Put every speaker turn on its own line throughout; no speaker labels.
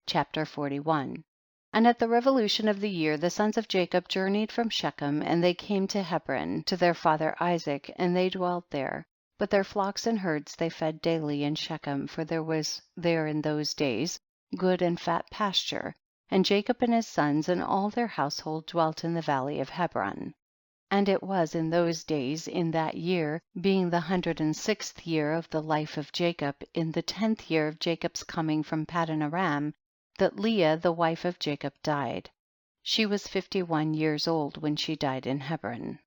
Chapter 41. And at the revolution of the year the sons of Jacob journeyed from Shechem, and they came to Hebron to their father Isaac, and they dwelt there. But their flocks and herds they fed daily in Shechem, for there was there in those days good and fat pasture. And Jacob and his sons and all their household dwelt in the valley of Hebron. And it was in those days, in that year, being the 106th year of the life of Jacob, in the 10th year of Jacob's coming from Paddan Aram, that Leah the wife of Jacob died. She was 51 years old when she died in Hebron.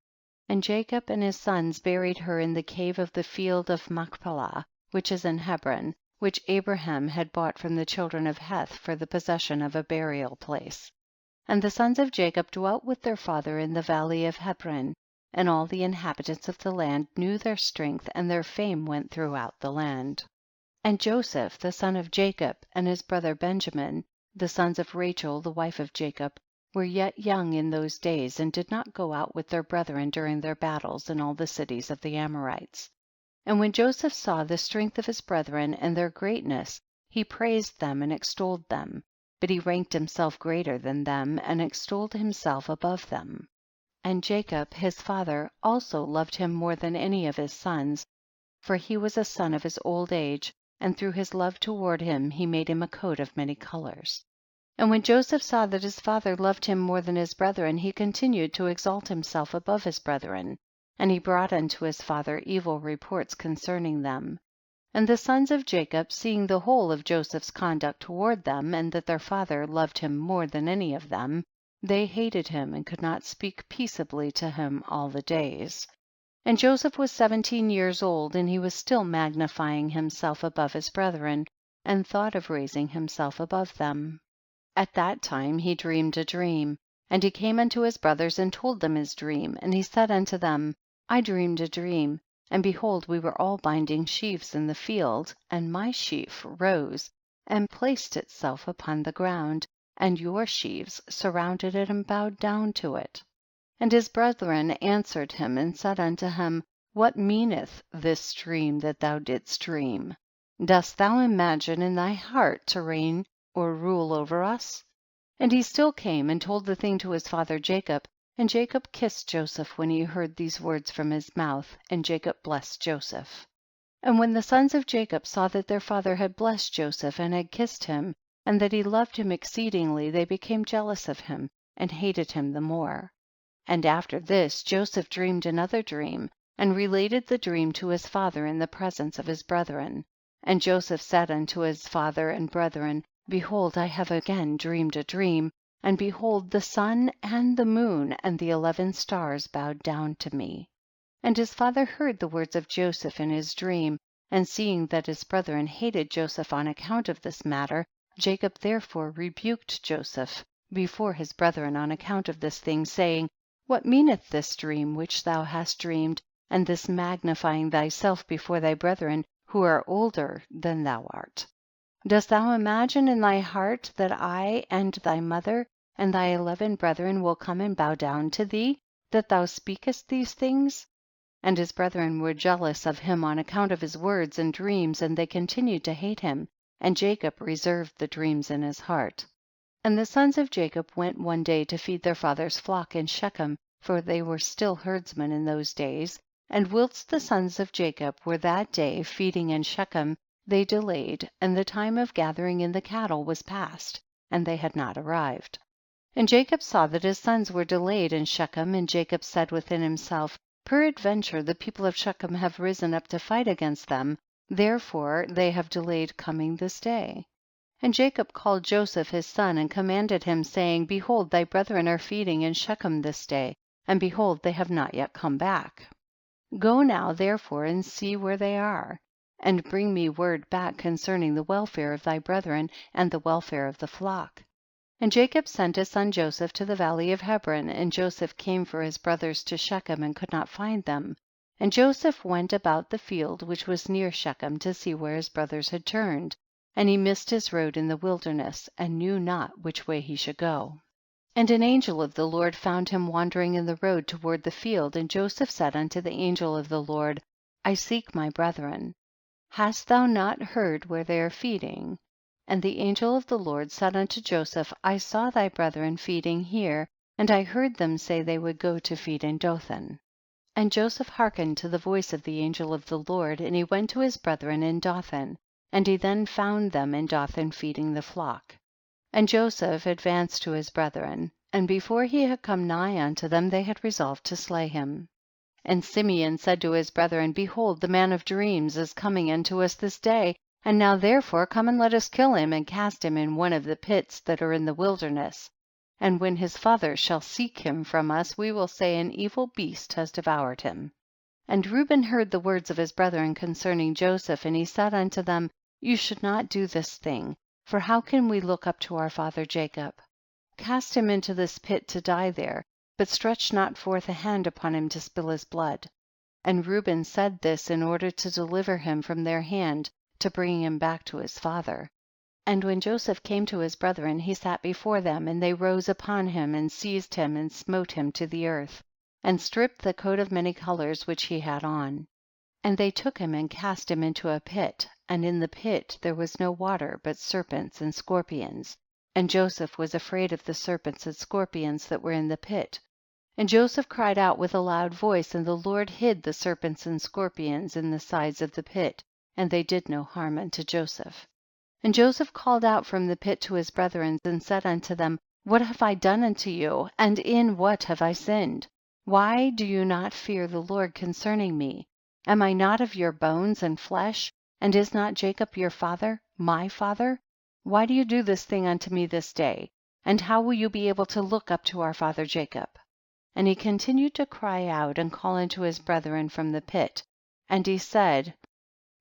And Jacob and his sons buried her in the cave of the field of Machpelah, which is in Hebron, which Abraham had bought from the children of Heth for the possession of a burial place. And the sons of Jacob dwelt with their father in the valley of Hebron, and all the inhabitants of the land knew their strength, and their fame went throughout the land. And Joseph the son of Jacob and his brother Benjamin, the sons of Rachel the wife of Jacob, were yet young in those days, and did not go out with their brethren during their battles in all the cities of the Amorites. And when Joseph saw the strength of his brethren and their greatness, he praised them and extolled them, but he ranked himself greater than them, and extolled himself above them. And Jacob his father also loved him more than any of his sons, for he was a son of his old age, and through his love toward him he made him a coat of many colors. And when Joseph saw that his father loved him more than his brethren, he continued to exalt himself above his brethren, and he brought unto his father evil reports concerning them. And the sons of Jacob, seeing the whole of Joseph's conduct toward them, and that their father loved him more than any of them, they hated him and could not speak peaceably to him all the days. And Joseph was 17 years old, and he was still magnifying himself above his brethren, and thought of raising himself above them. At that time he dreamed a dream, and he came unto his brothers and told them his dream, and he said unto them, I dreamed a dream, and behold we were all binding sheaves in the field, and my sheaf rose and placed itself upon the ground, and your sheaves surrounded it and bowed down to it. And his brethren answered him and said unto him, What meaneth this dream that thou didst dream? Dost thou imagine in thy heart to reign or rule over us? And he still came and told the thing to his father Jacob, and Jacob kissed Joseph when he heard these words from his mouth, and Jacob blessed Joseph. And when the sons of Jacob saw that their father had blessed Joseph and had kissed him, and that he loved him exceedingly, they became jealous of him and hated him the more. And after this Joseph dreamed another dream, and related the dream to his father in the presence of his brethren. And Joseph said unto his father and brethren, Behold, I have again dreamed a dream, and behold the sun and the moon and the 11 stars bowed down to me. And his father heard the words of Joseph in his dream, and seeing that his brethren hated Joseph on account of this matter, Jacob therefore rebuked Joseph before his brethren on account of this thing, saying, What meaneth this dream which thou hast dreamed, and this magnifying thyself before thy brethren who are older than thou art? Dost thou imagine in thy heart that I and thy mother and thy 11 brethren will come and bow down to thee, that thou speakest these things? And his brethren were jealous of him on account of his words and dreams, and they continued to hate him, and Jacob reserved the dreams in his heart. And the sons of Jacob went one day to feed their father's flock in Shechem, for they were still herdsmen in those days, and whilst the sons of Jacob were that day feeding in Shechem, they delayed, and the time of gathering in the cattle was past, and they had not arrived. And Jacob saw that his sons were delayed in Shechem, and Jacob said within himself, Peradventure the people of Shechem have risen up to fight against them, therefore they have delayed coming this day. And Jacob called Joseph his son, and commanded him, saying, Behold, thy brethren are feeding in Shechem this day, and behold, they have not yet come back. Go now therefore and see where they are, and bring me word back concerning the welfare of thy brethren and the welfare of the flock. And Jacob sent his son Joseph to the valley of Hebron, and Joseph came for his brothers to Shechem and could not find them. And Joseph went about the field which was near Shechem to see where his brothers had turned, and he missed his road in the wilderness, and knew not which way he should go. And an angel of the Lord found him wandering in the road toward the field, and Joseph said unto the angel of the Lord, I seek my brethren. Hast thou not heard where they are feeding? And the angel of the Lord said unto Joseph, I saw thy brethren feeding here, and I heard them say they would go to feed in Dothan. And Joseph hearkened to the voice of the angel of the Lord, and he went to his brethren in Dothan, and he then found them in Dothan feeding the flock. And Joseph advanced to his brethren, and before he had come nigh unto them, they had resolved to slay him. And Simeon said to his brethren, behold, the man of dreams is coming unto us this day, and now therefore come and let us kill him, and cast him in one of the pits that are in the wilderness. And when his father shall seek him from us, we will say, an evil beast has devoured him. And Reuben heard the words of his brethren concerning Joseph, and he said unto them, you should not do this thing, for how can we look up to our father Jacob? Cast him into this pit to die there, but stretch not forth a hand upon him to spill his blood. And Reuben said this in order to deliver him from their hand, to bring him back to his father. And when Joseph came to his brethren, he sat before them, and they rose upon him, and seized him, and smote him to the earth, and stripped the coat of many colors which he had on. And they took him and cast him into a pit, and in the pit there was no water, but serpents and scorpions. And Joseph was afraid of the serpents and scorpions that were in the pit. And Joseph cried out with a loud voice, and the Lord hid the serpents and scorpions in the sides of the pit, and they did no harm unto Joseph. And Joseph called out from the pit to his brethren, and said unto them, what have I done unto you, and in what have I sinned? Why do you not fear the Lord concerning me? Am I not of your bones and flesh? And is not Jacob your father, my father? Why do you do this thing unto me this day? And how will you be able to look up to our father Jacob? And he continued to cry out and call unto his brethren from the pit. And he said,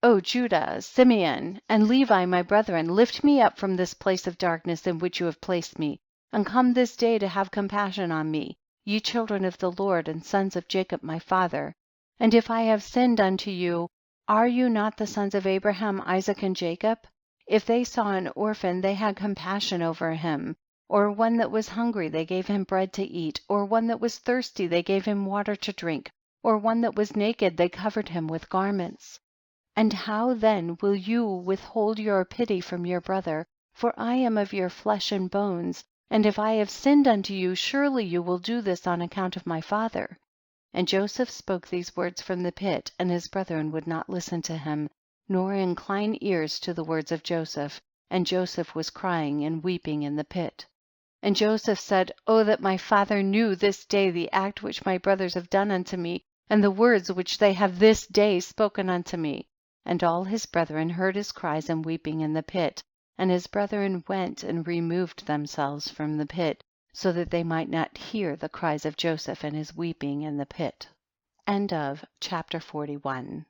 O Judah, Simeon, and Levi my brethren, lift me up from this place of darkness in which you have placed me, and come this day to have compassion on me, ye children of the Lord, and sons of Jacob my father. And if I have sinned unto you, are you not the sons of Abraham, Isaac, and Jacob? If they saw an orphan, they had compassion over him, or one that was hungry, they gave him bread to eat, or one that was thirsty, they gave him water to drink, or one that was naked, they covered him with garments. And how then will you withhold your pity from your brother? For I am of your flesh and bones, and if I have sinned unto you, surely you will do this on account of my father. And Joseph spoke these words from the pit, and his brethren would not listen to him, nor incline ears to the words of Joseph, and Joseph was crying and weeping in the pit. And Joseph said, O that my father knew this day the act which my brothers have done unto me, and the words which they have this day spoken unto me. And all his brethren heard his cries and weeping in the pit, and his brethren went and removed themselves from the pit, so that they might not hear the cries of Joseph and his weeping in the pit. End of chapter 41.